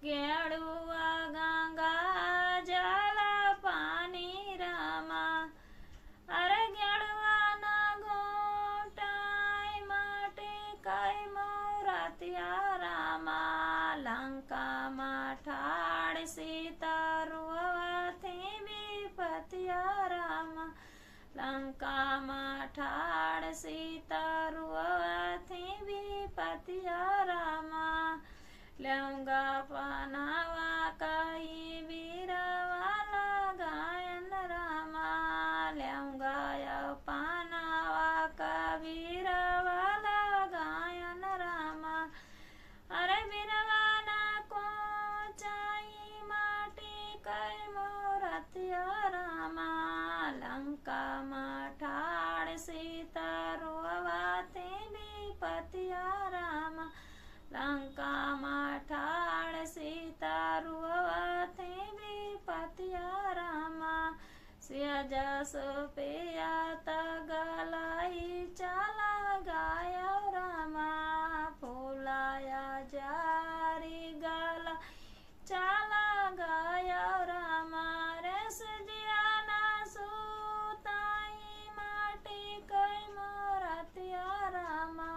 गेड़ुआ गंगा जल पानी रामा। अरे गेड़ुआ ना घोटाई माटी कई मोरतिया रामा। लंका माठाड़ सीता रुआवती विपतिया रामा। लंका माठाड़ सीता रुआवती विपतिया रामा। लंगा पनावा कई वीरवाला गायन रामा। लंगा पनावा कबीरवाला गायन रामा। अरे बीरवाना को चाई माटी कई मोरतिया रामा। लंका माठाड़ सीता रुआवती विपतिया रामा। लंका माठाड़ सीता रुआवती विपतिया रामा। सिया जस पिया तगलाई चला गाया रामा। फूलाया जारी गला चला गाया रामा। रेस जियाना सुताई माटी कई मोरतिया रामा।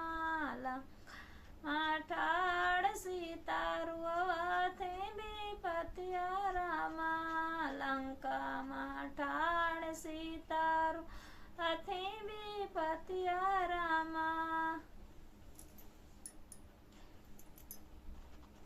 माठाड़ सीता रुआवती विपतिया रामा। लंका माठाड़ सीता रुआवती विपतिया रामा।